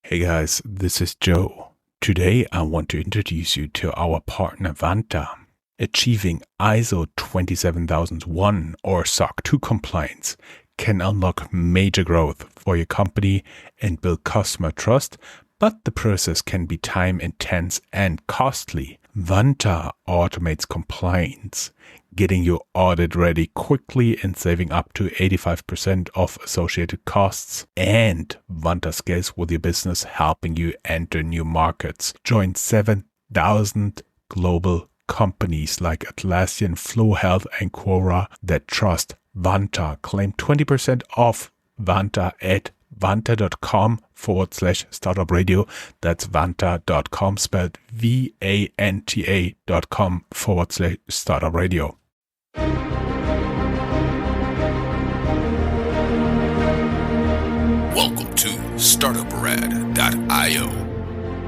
Hey guys, this is Joe. Today I want to introduce you to our partner Vanta. Achieving ISO 27001 or SOC 2 compliance can unlock major growth for your company and build customer trust, but the process can be time intense and costly. Vanta automates compliance, getting your audit ready quickly and saving up to 85% of associated costs. And Vanta scales with your business, helping you enter new markets. Join 7,000 global companies like Atlassian, Flow Health, and Quora that trust Vanta. Claim 20% off Vanta at vanta.com/startupradio. That's vanta.com, spelled vanta.com/startupradio. Welcome to Startuprad.io,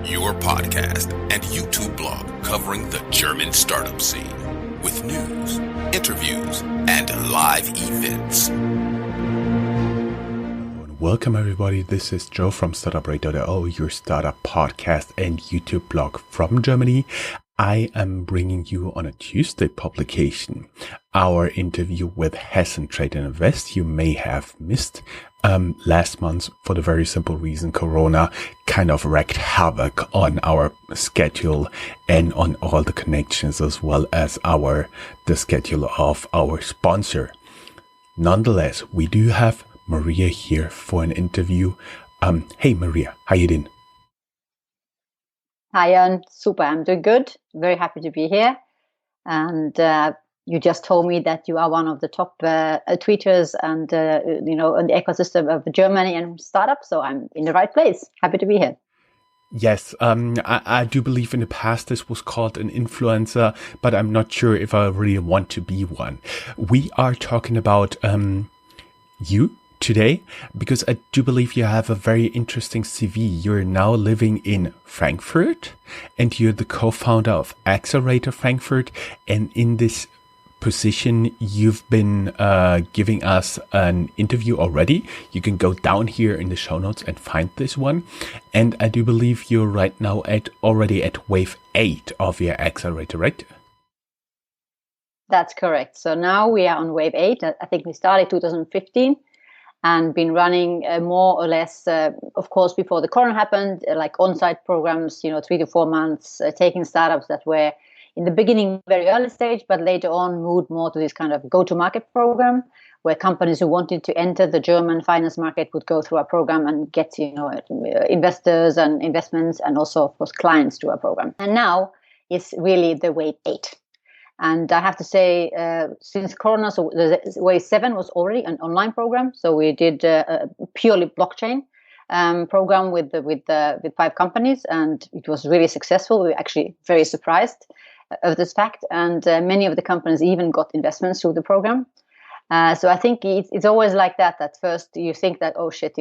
your podcast and YouTube blog covering the German startup scene with news, interviews, and live events. Welcome everybody, this is Joe from Startuprad.io, your startup podcast and YouTube blog from Germany. I am bringing you on a Tuesday publication our interview with Hessen Trade and Invest. You may have missed last month for the very simple reason Corona kind of wreaked havoc on our schedule and on all the connections, as well as the schedule of our sponsor. Nonetheless, we do have Maria here for an interview. Hey Maria, how you doing? Hi, Jan. Super. I'm doing good. Very happy to be here. And you just told me that you are one of the top tweeters and in the ecosystem of Germany and startups. So I'm in the right place. Happy to be here. Yes, I do believe in the past this was called an influencer, but I'm not sure if I really want to be one. We are talking about you today, because I do believe you have a very interesting CV. You're now living in Frankfurt and you're the co-founder of Accelerator Frankfurt. And in this position, you've been giving us an interview already. You can go down here in the show notes and find this one. And I do believe you're right now already at wave 8 of your Accelerator, right? That's correct. So now we are on wave 8. I think we started 2015. And been running more or less, of course, before the corona happened, like on-site programs, 3 to 4 months, taking startups that were in the beginning very early stage, but later on moved more to this kind of go-to-market program, where companies who wanted to enter the German finance market would go through our program and get, investors and investments, and also, of course, clients to our program. And now it's really the wave 8. And I have to say, since Corona, so the wave 7 was already an online program. So we did a purely blockchain program with 5 companies, and it was really successful. We were actually very surprised of this fact, and many of the companies even got investments through the program. So I think it's always like that. At first, you think that, oh shit,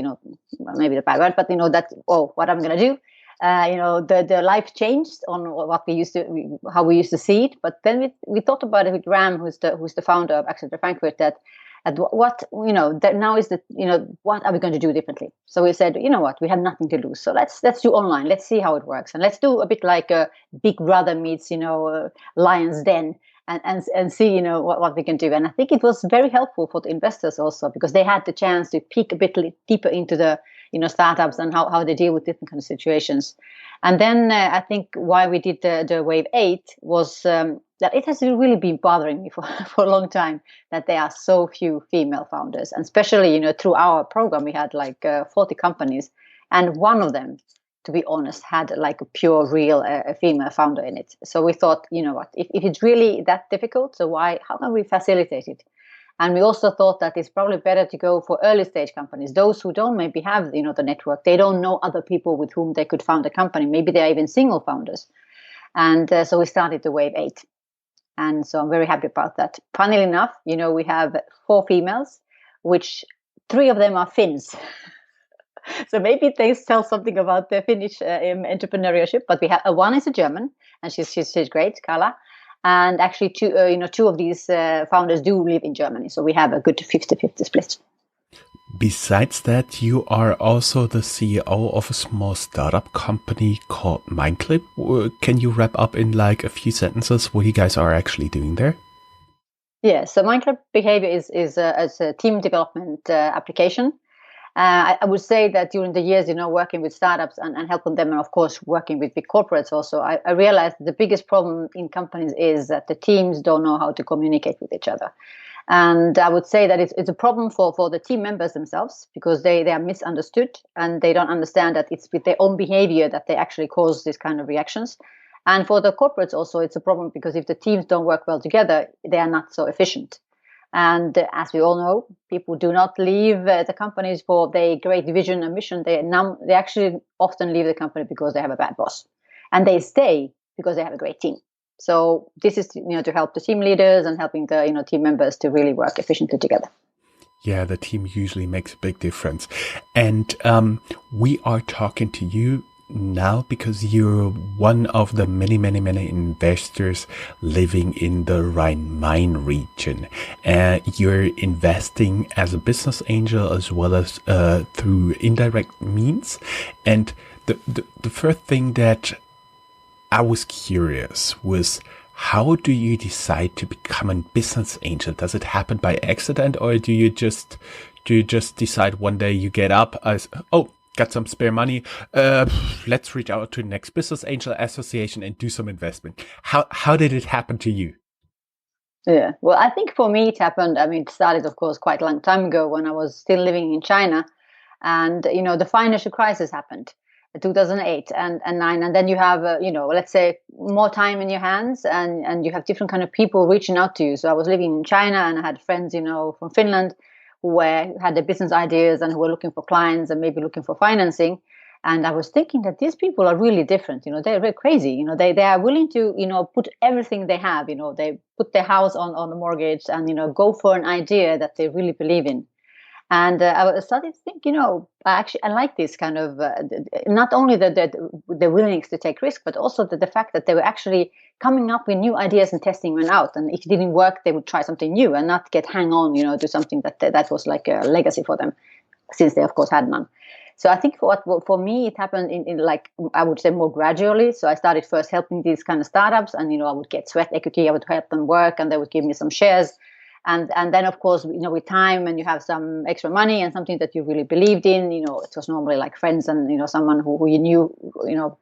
maybe the bad word, but that, oh, what I'm going to do. The life changed on what how we used to see it. But then we thought about it with Ram, who's the founder of Accelerator Frankfurt, that now is what are we going to do differently? So we said, what, we have nothing to lose. So let's do online. Let's see how it works. And let's do a bit like a Big Brother meets, Lion's Den. And see, what we can do. And I think it was very helpful for the investors also, because they had the chance to peek a bit deeper into the, startups and how they deal with different kind of situations. And then I think why we did the wave 8 was that it has really been bothering me for a long time that there are so few female founders. And especially, through our program, we had like 40 companies, and one of them, to be honest, had like a pure, real female founder in it. So we thought, what, if it's really that difficult, so how can we facilitate it? And we also thought that it's probably better to go for early stage companies, those who don't maybe have, the network. They don't know other people with whom they could found a company. Maybe they're even single founders. And so we started the wave 8. And so I'm very happy about that. Funnily enough, we have 4 females, which 3 of them are Finns. So maybe they tell something about the Finnish entrepreneurship. But we have one is a German, and she's great, Carla. And actually, 2 of these founders do live in Germany. So we have a good 50-50 split. Besides that, you are also the CEO of a small startup company called Mindclip. Can you wrap up in like a few sentences what you guys are actually doing there? Yeah, so Mindclip Behavior is a team development application. I would say that during the years, working with startups and helping them, and of course working with big corporates also, I realized the biggest problem in companies is that the teams don't know how to communicate with each other. And I would say that it's a problem for the team members themselves, because they are misunderstood and they don't understand that it's with their own behavior that they actually cause these kind of reactions. And for the corporates also, it's a problem because if the teams don't work well together, they are not so efficient. And as we all know, people do not leave the companies for their great vision and mission. They actually often leave the company because they have a bad boss, and they stay because they have a great team. So this is to help the team leaders and helping the team members to really work efficiently together. Yeah, the team usually makes a big difference. And we are talking to you now because you're one of the many investors living in the Rhine-Main region. You're investing as a business angel as well as through indirect means. And the first thing that I was curious was, how do you decide to become a business angel? Does it happen by accident, or do you just decide one day you get up as, oh, got some spare money, let's reach out to the next business angel association and do some investment? How did it happen to you? Yeah, well, I think for me it happened. I mean, it started, of course, quite a long time ago when I was still living in China, and the financial crisis happened. 2008 and 9, and then you have let's say more time in your hands, and you have different kind of people reaching out to you. So I was living in China and I had friends from Finland who had the business ideas and who were looking for clients and maybe looking for financing. And I was thinking that these people are really different. They're very crazy. They are willing to put everything they have. They put their house on the mortgage and go for an idea that they really believe in. And I started to think, I like this kind of, not only the willingness to take risk, but also the fact that they were actually coming up with new ideas and testing them out. And if it didn't work, they would try something new and not get hang on, to something that was like a legacy for them, since they, of course, had none. So I think for me, it happened in like, I would say, more gradually. So I started first helping these kind of startups, and, I would get sweat equity, I would help them work, and they would give me some shares. And then, of course, with time, and you have some extra money and something that you really believed in, it was normally like friends and, someone who you knew,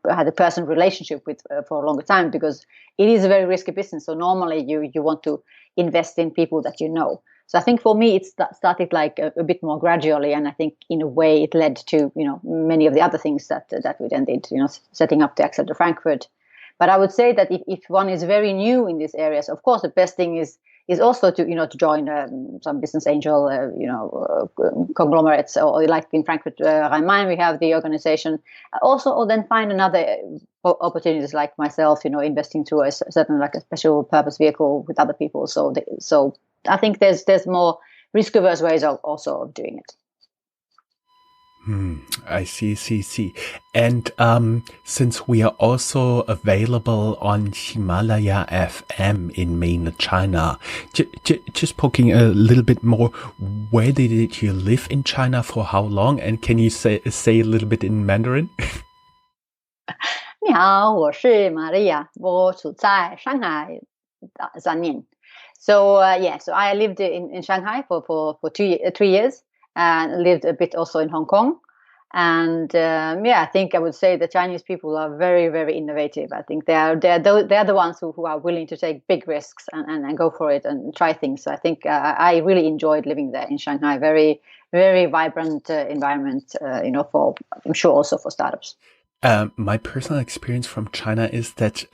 had a personal relationship with for a longer time, because it is a very risky business. So normally you want to invest in people that you know. So I think for me, it started like a bit more gradually. And I think in a way it led to, many of the other things that we then did, setting up the Accelerator Frankfurt. But I would say that if one is very new in these areas, of course, the best thing is also to join some business angel conglomerates, or like in Frankfurt Rhein-Main we have the organization. Or then find another opportunities like myself, investing through a certain like a special purpose vehicle with other people. So I think there's more risk averse ways also of doing it. I see. And since we are also available on Himalaya FM in mainland China, just poking a little bit more, where did you live in China for how long? And can you say a little bit in Mandarin? 你好，我是 Maria， 我处在上海3年。So so I lived in Shanghai for 3 years. And lived a bit also in Hong Kong. And I think I would say the Chinese people are very, very innovative. I think they're the ones who are willing to take big risks and go for it and try things. So I think I really enjoyed living there in Shanghai. Very, very vibrant environment, for, I'm sure, also for startups. My personal experience from China is that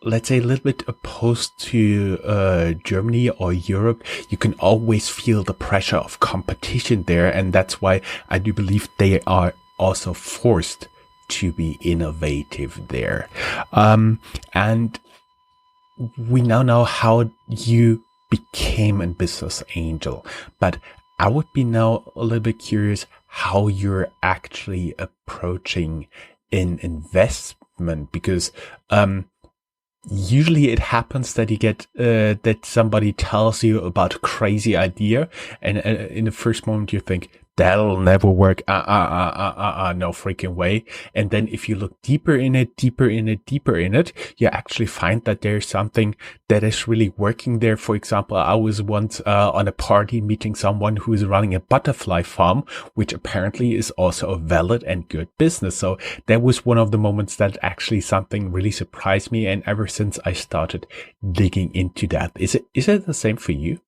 let's say a little bit opposed to Germany or Europe, you can always feel the pressure of competition there. And that's why I do believe they are also forced to be innovative there. And we now know how you became a business angel, but I would be now a little bit curious how you're actually approaching an investment, because usually it happens that you get that somebody tells you about a crazy idea, and in the first moment you think that'll never work. No freaking way. And then if you look deeper in it, you actually find that there's something that is really working there. For example, I was once on a party meeting someone who is running a butterfly farm, which apparently is also a valid and good business. So that was one of the moments that actually something really surprised me. And ever since I started digging into that, is it the same for you?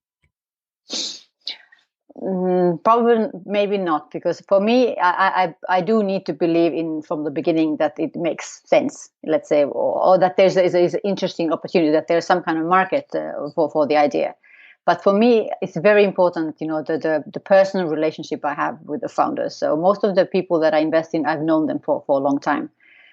Probably, maybe not, because for me, I do need to believe in from the beginning that it makes sense, let's say, or that there's an interesting opportunity, that there's some kind of market for the idea. But for me, it's very important, the personal relationship I have with the founders. So most of the people that I invest in, I've known them for a long time.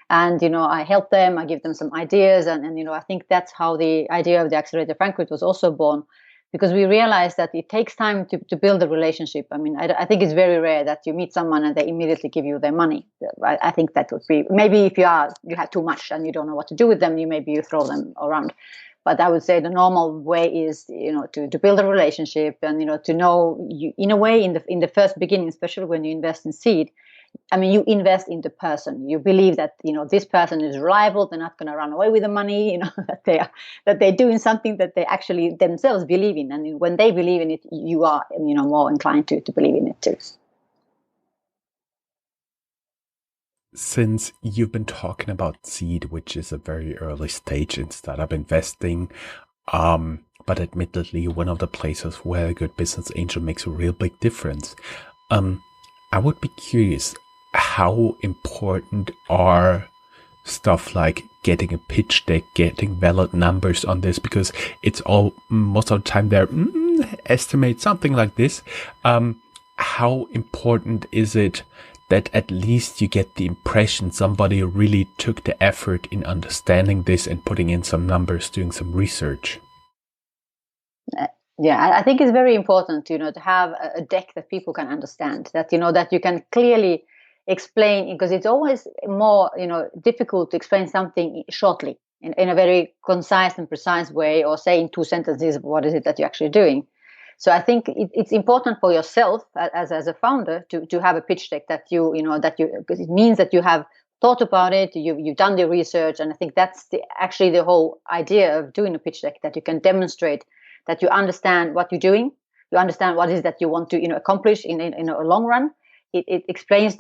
And, I help them, I give them some ideas. And I think that's how the idea of the Accelerator Frankfurt was also born, because we realized that it takes time to build a relationship. I mean, I think it's very rare that you meet someone and they immediately give you their money. I think that would be, maybe if you have too much and you don't know what to do with them, you throw them around. But I would say the normal way is, to build a relationship and, to know you, in a way, in the first beginning, especially when you invest in seed. I mean, you invest in the person. You believe that, this person is reliable. They're not going to run away with the money, that they're doing something that they actually themselves believe in. And when they believe in it, you are, more inclined to believe in it too. Since you've been talking about seed, which is a very early stage in startup investing, but admittedly one of the places where a good business angel makes a real big difference, I would be curious, how important are stuff like getting a pitch deck, getting valid numbers on this? Because it's all, most of the time there, estimate something like this. How important is it that at least you get the impression somebody really took the effort in understanding this and putting in some numbers, doing some research? Yeah, I think it's very important, to have a deck that people can understand, that, that you can clearly explain, because it's always more, difficult to explain something shortly in a very concise and precise way, or say in 2 sentences, what is it that you're actually doing. So I think it's important for yourself as a founder to have a pitch deck that because it means that you have thought about it, you've done the research. And I think that's actually the whole idea of doing a pitch deck, that you can demonstrate that you understand what you're doing, you understand what it is that you want to accomplish in a long run. It explains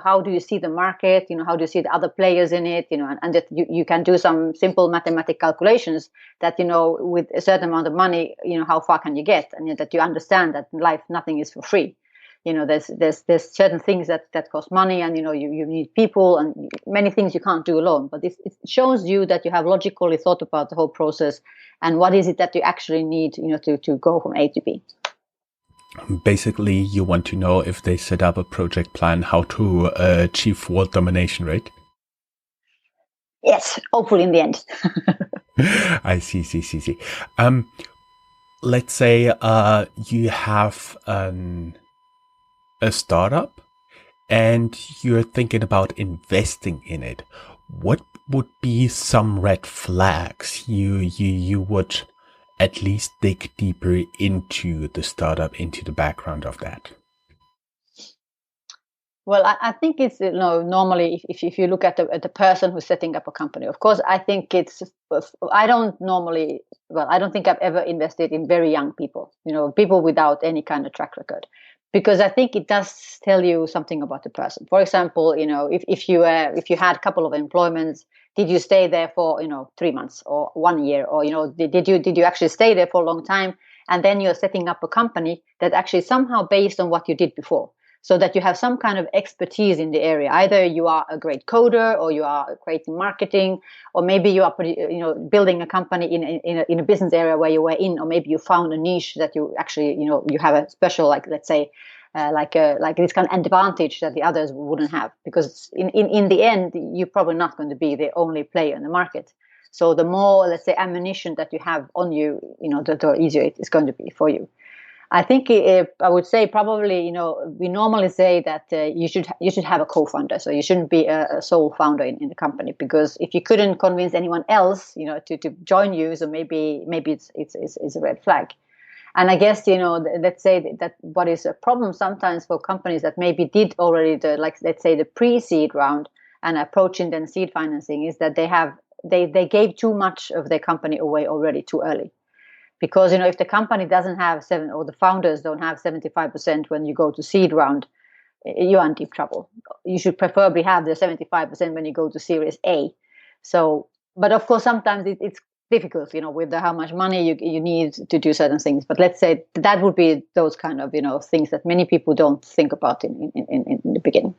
how do you see the market, how do you see the other players in it, and that you can do some simple mathematical calculations that, with a certain amount of money, how far can you get, and that you understand that in life nothing is for free. There's certain things that cost money, and you need people and many things you can't do alone. But it shows you that you have logically thought about the whole process and what is it that you actually need, to go from A to B. Basically, you want to know if they set up a project plan, how to achieve world domination, right? Yes, hopefully in the end. I see. Let's say you have a startup and you're thinking about investing in it. What would be some red flags you would at least dig deeper into the startup, into the background of that? Well, I think it's, normally if you look at the person who's setting up a company, of course, I think I don't think I've ever invested in very young people, people without any kind of track record, because I think it does tell you something about the person. For example, if you had a couple of employments, did you stay there for 3 months or 1 year, or did you actually stay there for a long time, and then you're setting up a company that actually somehow based on what you did before, so that you have some kind of expertise in the area. Either you are a great coder, or you are great in marketing, or maybe you are building a company in a business area where you were in, or maybe you found a niche that you actually you have a special, like, let's say, like this kind of advantage that the others wouldn't have, because in the end you're probably not going to be the only player in the market. So the more, let's say, ammunition that you have on you, the easier it is going to be for you. I think I would say probably, we normally say that you should have a co-founder, so you shouldn't be a sole founder in the company, because if you couldn't convince anyone else, to join you, so maybe it's a red flag. And I guess, let's say that what is a problem sometimes for companies that maybe did already let's say the pre-seed round and approaching then seed financing, is that they gave too much of their company away already too early. Because, if the company doesn't have or the founders don't have 75% when you go to seed round, you're in deep trouble. You should preferably have the 75% when you go to Series A. So, but of course, sometimes it's difficult, with how much money you need to do certain things. But let's say that would be those kind of, things that many people don't think about in the beginning.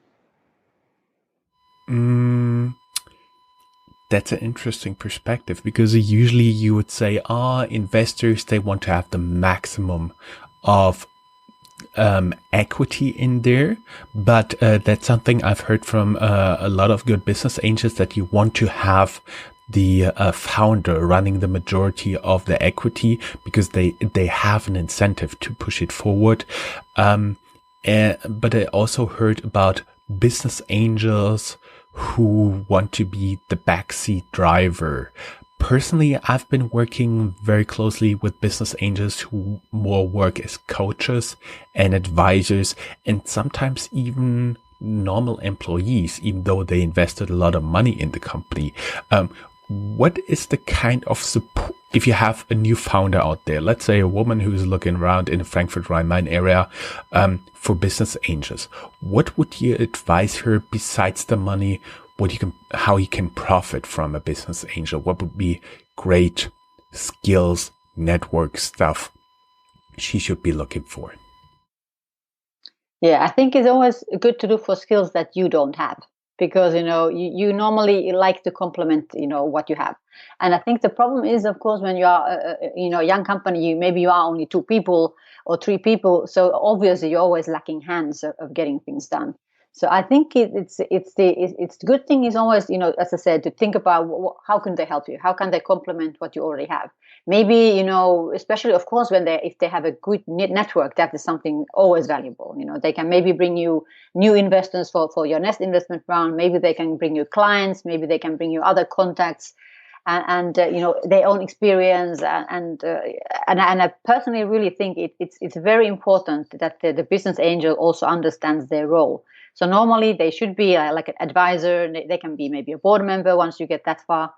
That's an interesting perspective, because usually you would say, investors, they want to have the maximum of equity in there. But that's something I've heard from a lot of good business angels, that you want to have the founder running the majority of the equity, because they have an incentive to push it forward. But I also heard about business angels who want to be the backseat driver. Personally, I've been working very closely with business angels who more work as coaches and advisors, and sometimes even normal employees, even though they invested a lot of money in the company. What is the kind of support, if you have a new founder out there, let's say a woman who's looking around in the Frankfurt Rhine-Main area for business angels, what would you advise her besides the money? How you can profit from a business angel? What would be great skills, network stuff she should be looking for? Yeah, I think it's always good to look for skills that you don't have, because you normally like to complement what you have. And I think the problem is, of course, when you are a young company, maybe you are only 2 people or 3 people, so obviously you're always lacking hands of getting things done. So I think it's the good thing is always, as I said, to think about how can they help you, how can they complement what you already have. Maybe, especially, of course, if they have a good network, that is something always valuable. They can maybe bring you new investors for your next investment round. Maybe they can bring you clients. Maybe they can bring you other contacts and their own experience. And I personally really think it's very important that the business angel also understands their role. So normally they should be like an advisor. They can be maybe a board member once you get that far.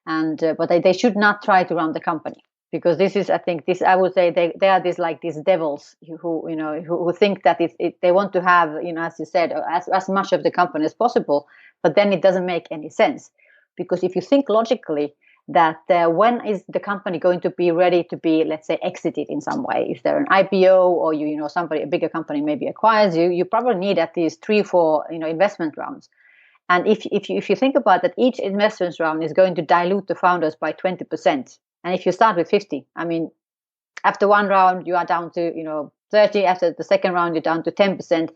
But they should not try to run the company, because I would say they are these devils who think that they want to have, as you said, as much of the company as possible, but then it doesn't make any sense, because if you think logically that when is the company going to be ready to be, let's say, exited in some way? If they're an IPO or a bigger company maybe acquires you probably need at least 3-4 investment rounds. And if you think about that, each investment round is going to dilute the founders by 20%. And if you start with 50, I mean, after one round you are down to 30. After the second round you're down to 10%.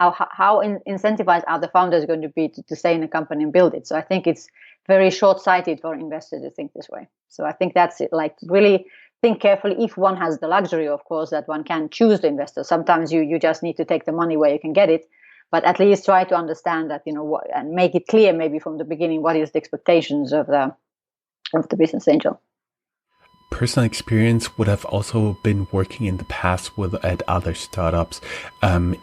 How incentivized are the founders going to be to stay in the company and build it? So I think it's very short-sighted for investors to think this way. So I think that's it. Like, really think carefully. If one has the luxury, of course, that one can choose the investor. Sometimes you just need to take the money where you can get it. But at least try to understand that, and make it clear maybe from the beginning what is the expectations of the business angel. Personal experience, what I've also been working in the past at other startups,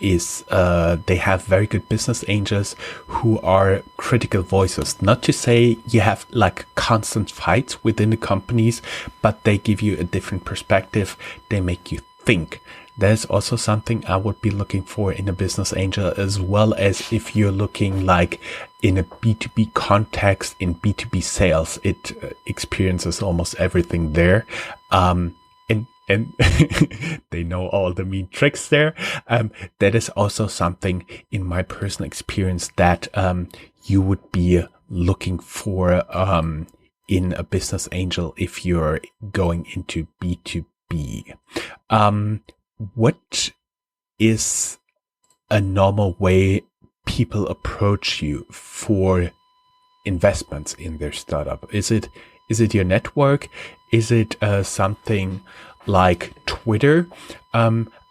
is they have very good business angels who are critical voices. Not to say you have like constant fights within the companies, but they give you a different perspective. They make you think. There's also something I would be looking for in a business angel, as well as if you're looking like in a B2B context, in B2B sales, it experiences almost everything there. And they know all the mean tricks there. That is also something in my personal experience that you would be looking for in a business angel if you're going into B2B. What is a normal way people approach you for investments in their startup? Is it your network? Is it something like Twitter?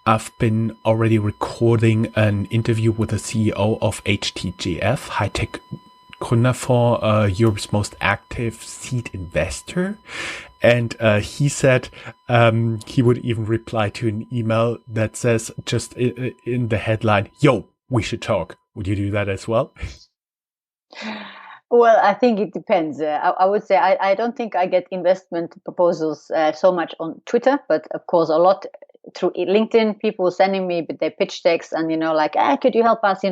I've been already recording an interview with the CEO of HTGF, High Tech Gründerfonds, Europe's most active seed investor. And he said he would even reply to an email that says just in the headline, "Yo, we should talk." Would you do that as well? Well, I think it depends. I would say I don't think I get investment proposals so much on Twitter, but of course a lot through LinkedIn. People sending me their pitch decks and, like, could you help us,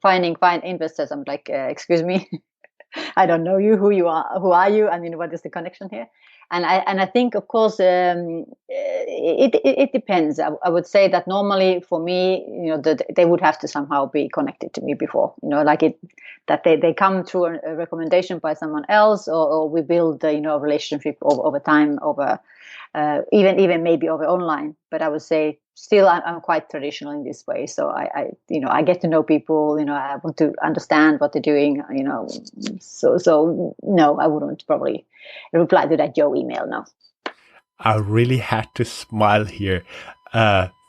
find investors. I'm like, excuse me, I don't know you, who are you, and what is the connection here? And I think, of course, it depends. I would say that normally for me, they would have to somehow be connected to me before, that they come through a recommendation by someone else, or we build a relationship over time, over even maybe over online. But I would say still I'm quite traditional in this way. So I get to know people. I want to understand what they're doing. So no, I wouldn't probably reply to that Joe email now. I really had to smile here.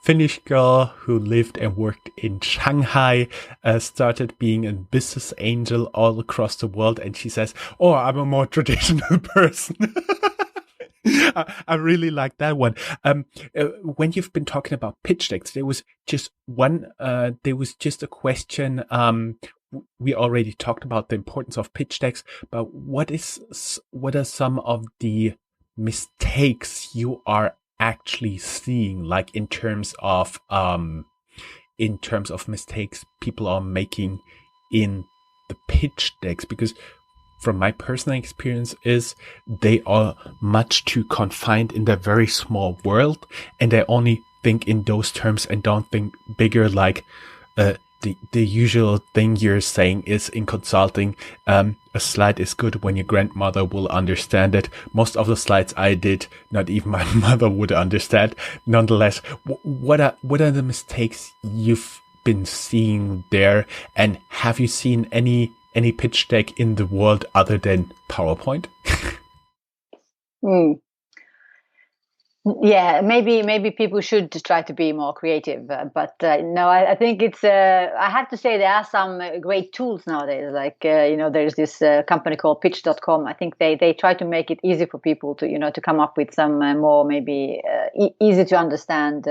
Finnish girl who lived and worked in Shanghai, started being a business angel all across the world. And she says, "Oh, I'm a more traditional person." I really like that one. When you've been talking about pitch decks, there was just a question. We already talked about the importance of pitch decks, but what are some of the mistakes you are actually seeing, like in terms of mistakes people are making in the pitch decks? Because from my personal experience is they are much too confined in their very small world, and they only think in those terms and don't think bigger, like the usual thing you're saying is in consulting, a slide is good when your grandmother will understand it. Most of the slides I did, not even my mother would understand. Nonetheless, what are the mistakes you've been seeing there, and have you seen any pitch deck in the world other than PowerPoint? Yeah, maybe people should try to be more creative, but no, I think it's. I have to say there are some great tools nowadays. Like there's this company called Pitch.com. I think they try to make it easy for people to to come up with some more maybe easy to understand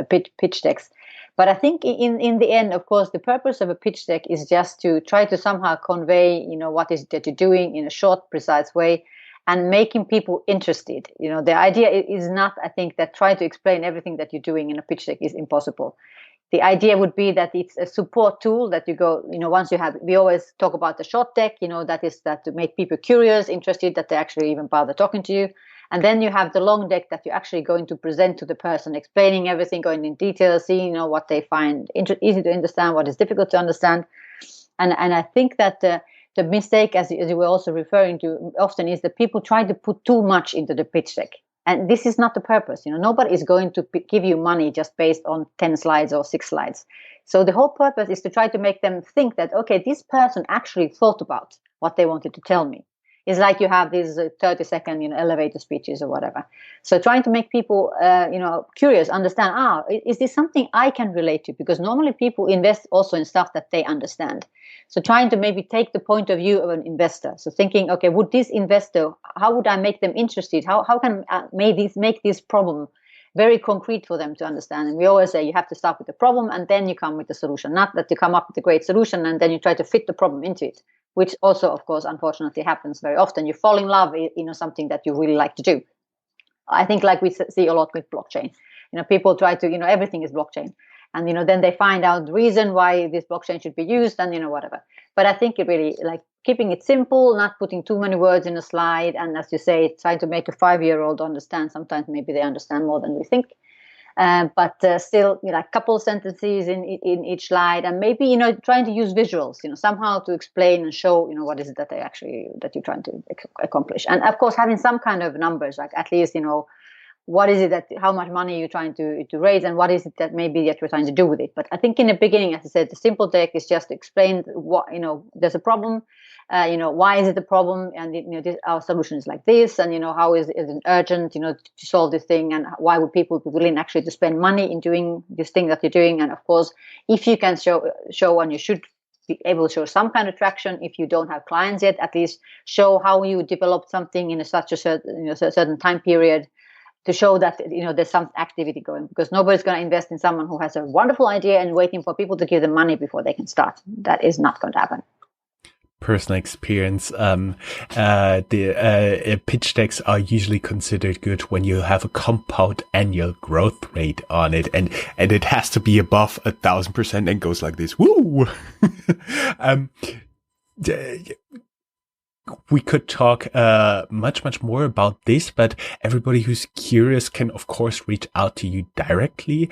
pitch decks. But I think in the end, of course, the purpose of a pitch deck is just to try to somehow convey, what is it that you're doing in a short, precise way, and making people interested. The idea is not, I think, that trying to explain everything that you're doing in a pitch deck is impossible. The idea would be that it's a support tool that you go, once you have, we always talk about the short deck, that is that to make people curious, interested, that they actually even bother talking to you. And then you have the long deck that you're actually going to present to the person, explaining everything, going in detail, seeing what they find easy to understand, what is difficult to understand. And I think that the mistake, as you were also referring to, often is that people try to put too much into the pitch deck. And this is not the purpose. Nobody is going to give you money just based on 10 slides or 6 slides. So the whole purpose is to try to make them think that, okay, this person actually thought about what they wanted to tell me. It's like you have these 30-second, elevator speeches or whatever. So trying to make people, curious, understand, is this something I can relate to? Because normally people invest also in stuff that they understand. So trying to maybe take the point of view of an investor. So thinking, okay, would this investor, how would I make them interested? How can I make this problem very concrete for them to understand? And we always say you have to start with the problem and then you come with the solution, not that you come up with a great solution and then you try to fit the problem into it, which also, of course, unfortunately happens very often. You fall in love in something that you really like to do. I think like we see a lot with blockchain. People try to, everything is blockchain. And, then they find out the reason why this blockchain should be used and, whatever. But I think it really, like, keeping it simple, not putting too many words in a slide. And as you say, trying to make a 5-year-old understand. Sometimes maybe they understand more than we think. But still, a couple of sentences in each slide. And maybe, trying to use visuals, somehow to explain and show, what is it that that you're trying to accomplish. And, of course, having some kind of numbers, like at least, what is it how much money you're trying to raise, and what is it that maybe that you're trying to do with it. But I think in the beginning, as I said, the simple take is just to explain what, there's a problem, why is it a problem, and our solution is like this, and how is it urgent, to solve this thing, and why would people be willing actually to spend money in doing this thing that you're doing. And of course, if you can show, and you should be able to show some kind of traction. If you don't have clients yet, at least show how you developed something in such a certain time period, to show that there's some activity going, because nobody's going to invest in someone who has a wonderful idea and waiting for people to give them money before they can start. That is not going to happen. Personal experience, the pitch decks are usually considered good when you have a compound annual growth rate on it, and it has to be above 1,000% and goes like this. Woo! We could talk much more about this, but everybody who's curious can, of course, reach out to you directly.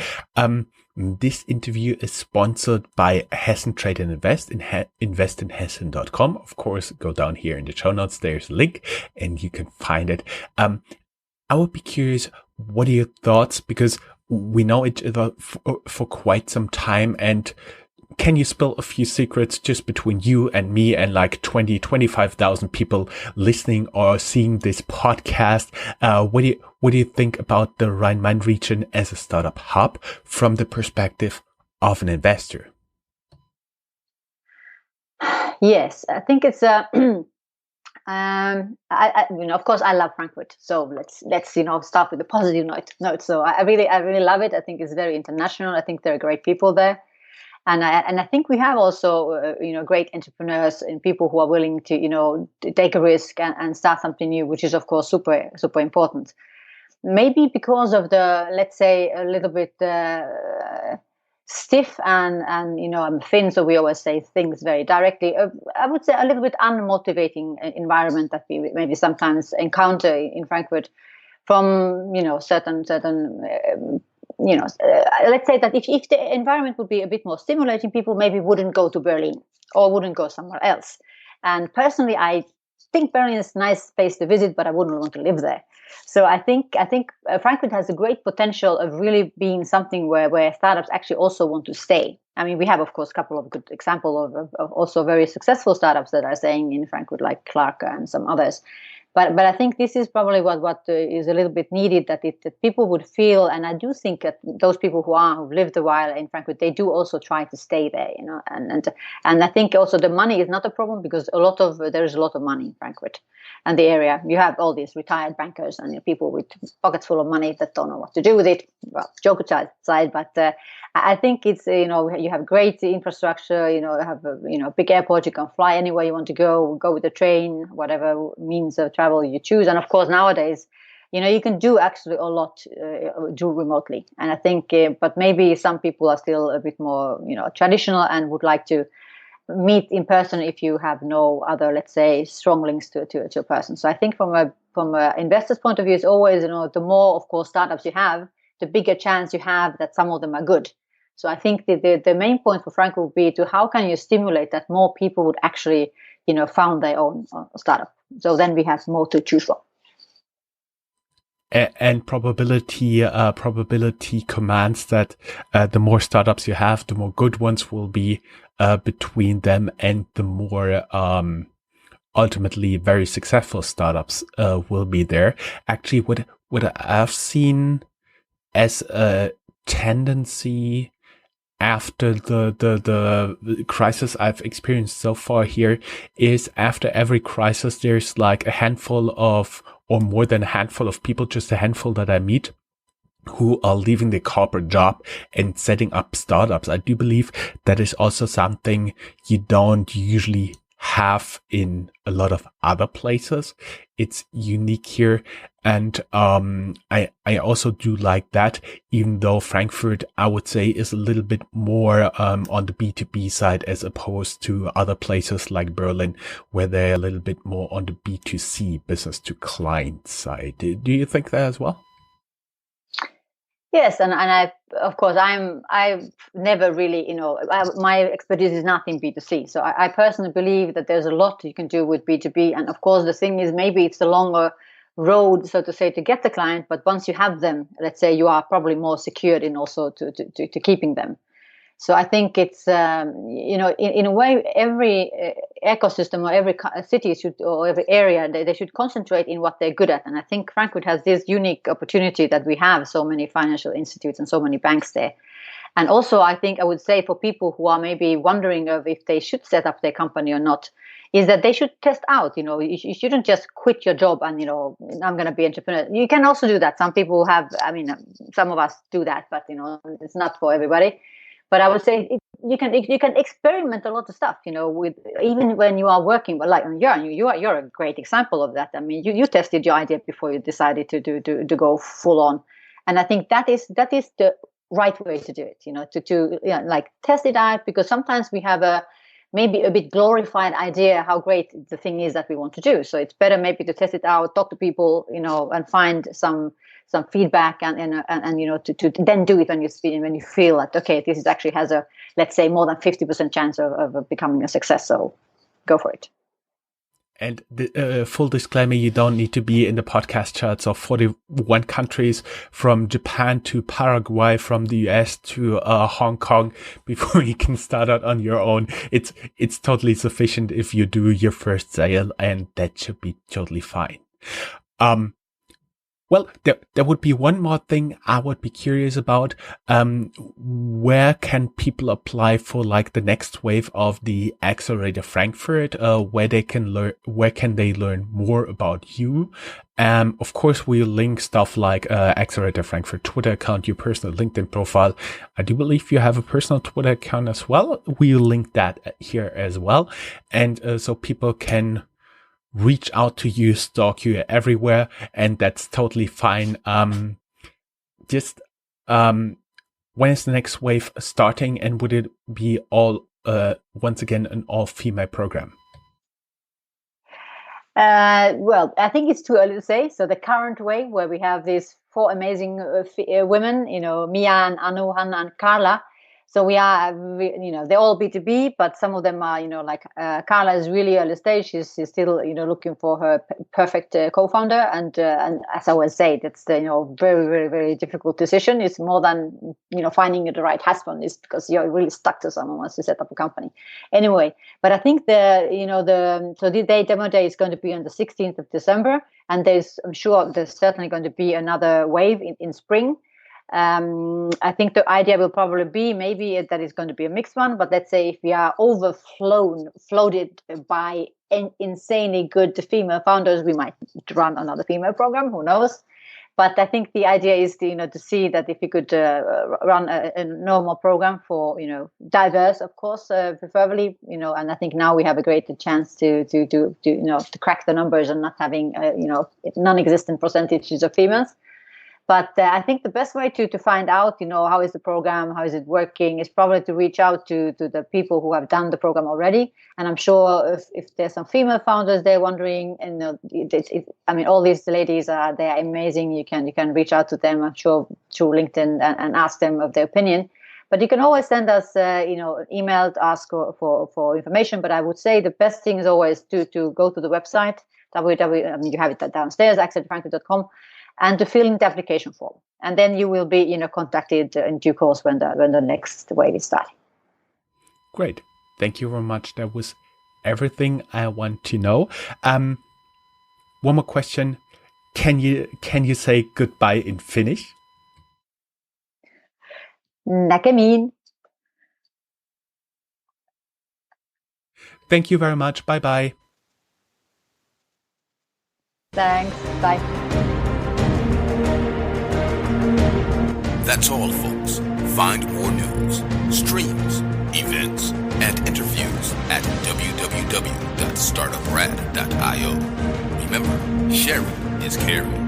This interview is sponsored by Hessen Trade and Invest, investinhessen.com. Of course, go down here in the show notes. There's a link and you can find it. I would be curious, what are your thoughts? Because we know each other for quite some time, and can you spill a few secrets just between you and me and like 25,000 people listening or seeing this podcast? What do you think about the Rhine-Main region as a startup hub from the perspective of an investor? Yes, I think it's of course, I love Frankfurt. So let's start with the positive note. So I really love it. I think it's very international. I think there are great people there. And I think we have also, great entrepreneurs and people who are willing to, to take a risk and start something new, which is, of course, super, super important. Maybe because of the, let's say, a little bit stiff and I'm Finn, so we always say things very directly. I would say a little bit unmotivating environment that we maybe sometimes encounter in Frankfurt from, certain let's say that if the environment would be a bit more stimulating, people maybe wouldn't go to Berlin or wouldn't go somewhere else. And personally, I think Berlin is a nice place to visit, but I wouldn't want to live there. So I think Frankfurt has a great potential of really being something where startups actually also want to stay. I mean, we have, of course, a couple of good examples of also very successful startups that are staying in Frankfurt, like Clark and some others. But I think this is probably what is a little bit needed, that people would feel, and I do think that those people who've lived a while in Frankfurt, they do also try to stay there, and I think also the money is not a problem, because there's a lot of money in Frankfurt and the area. You have all these retired bankers and people with pockets full of money that don't know what to do with it. Well, joke aside, but I think it's you have great infrastructure. You have a big airport. You can fly anywhere you want to go with the train, whatever means of travel you choose. And of course, nowadays, you can do actually a lot do remotely. And I think, but maybe some people are still a bit more traditional and would like to meet in person if you have no other, let's say, strong links to a person. So I think from a investor's point of view, it's always the more, of course, startups you have, the bigger chance you have that some of them are good. So I think the main point for Frank would be to how can you stimulate that more people would actually found their own startup. So then we have more to choose from. And probability commands that the more startups you have, the more good ones will be between them, and the more ultimately very successful startups will be there. Actually, what I've seen as a tendency after the crisis I've experienced so far here is, after every crisis, there's like a handful of, or more than a handful of people, just a handful that I meet, who are leaving their corporate job and setting up startups. I do believe that is also something you don't usually have in a lot of other places. It's unique here. And I also do like that, even though Frankfurt, I would say, is a little bit more on the B2B side, as opposed to other places like Berlin, where they're a little bit more on the B2C, business to client side. Do you think that as well? Yes, and I, of course, I've never really, my expertise is not in B2C. So I personally believe that there's a lot you can do with B2B. And of course, the thing is, maybe it's a longer road, so to say, to get the client. But once you have them, let's say, you are probably more secured in also to keeping them. So I think it's, in a way, every ecosystem or every city should, or every area, they should concentrate in what they're good at. And I think Frankfurt has this unique opportunity that we have so many financial institutes and so many banks there. And also, I think I would say for people who are maybe wondering of if they should set up their company or not, is that they should test out. You shouldn't just quit your job and, I'm going to be entrepreneur. You can also do that. Some people have, some of us do that, but, it's not for everybody. But I would say you can experiment a lot of stuff, with even when you are working. But like on Jörn, you're a great example of that. I mean, you tested your idea before you decided to go full on, and I think that is the right way to do it. To test it out, because sometimes we have maybe a bit glorified idea how great the thing is that we want to do. So it's better maybe to test it out, talk to people, and find some feedback and to then do it when you feel that, okay, this is actually has a, let's say, more than 50% chance of becoming a success. So go for it. And the full disclaimer, you don't need to be in the podcast charts of 41 countries, from Japan to Paraguay, from the US to Hong Kong, before you can start out on your own. It's totally sufficient if you do your first sale, and that should be totally fine. Well, there would be one more thing I would be curious about. Where can people apply for like the next wave of the Accelerator Frankfurt? Where can they learn more about you? Of course, we'll link stuff like Accelerator Frankfurt Twitter account, your personal LinkedIn profile. I do believe you have a personal Twitter account as well. We'll link that here as well, and so people can reach out to you, stalk you everywhere, and that's totally fine. When is the next wave starting, and would it be all once again an all-female program? Well, I think it's too early to say. So the current wave, where we have these 4 amazing women, Mia and Anu, Hanna and Carla. So we are, they're all B2B, but some of them are, Carla is really early stage. She's still, looking for her perfect co-founder. And as I always say, that's the, very, very, very difficult decision. It's more than, finding the right husband. It's because you're really stuck to someone once you set up a company. Anyway, but I think the demo day is going to be on the 16th of December. And I'm sure there's certainly going to be another wave in spring. I think the idea will probably be maybe that it's going to be a mixed one, but let's say if we are floated by insanely good female founders, we might run another female program, who knows. But I think the idea is to see that if you could run a normal program for diverse, of course, preferably, and I think now we have a great chance to crack the numbers and not having non-existent percentages of females. But I think the best way to find out, how is the program, how is it working, is probably to reach out to the people who have done the program already. And I'm sure if there's some female founders they're wondering, all these ladies they're amazing. You can reach out to them, I'm sure, through LinkedIn and ask them of their opinion. But you can always send us, email to ask for information. But I would say the best thing is always to go to the website, you have it downstairs, acceleratorfrankfurt.com. and to fill in the application form. And then you will be, contacted in due course when the next wave is starting. Great. Thank you very much. That was everything I want to know. One more question. Can you say goodbye in Finnish? Näkemiin. Thank you very much. Bye-bye. Thanks. Bye. That's all, folks. Find more news, streams, events, and interviews at www.startuprad.io. Remember, sharing is caring.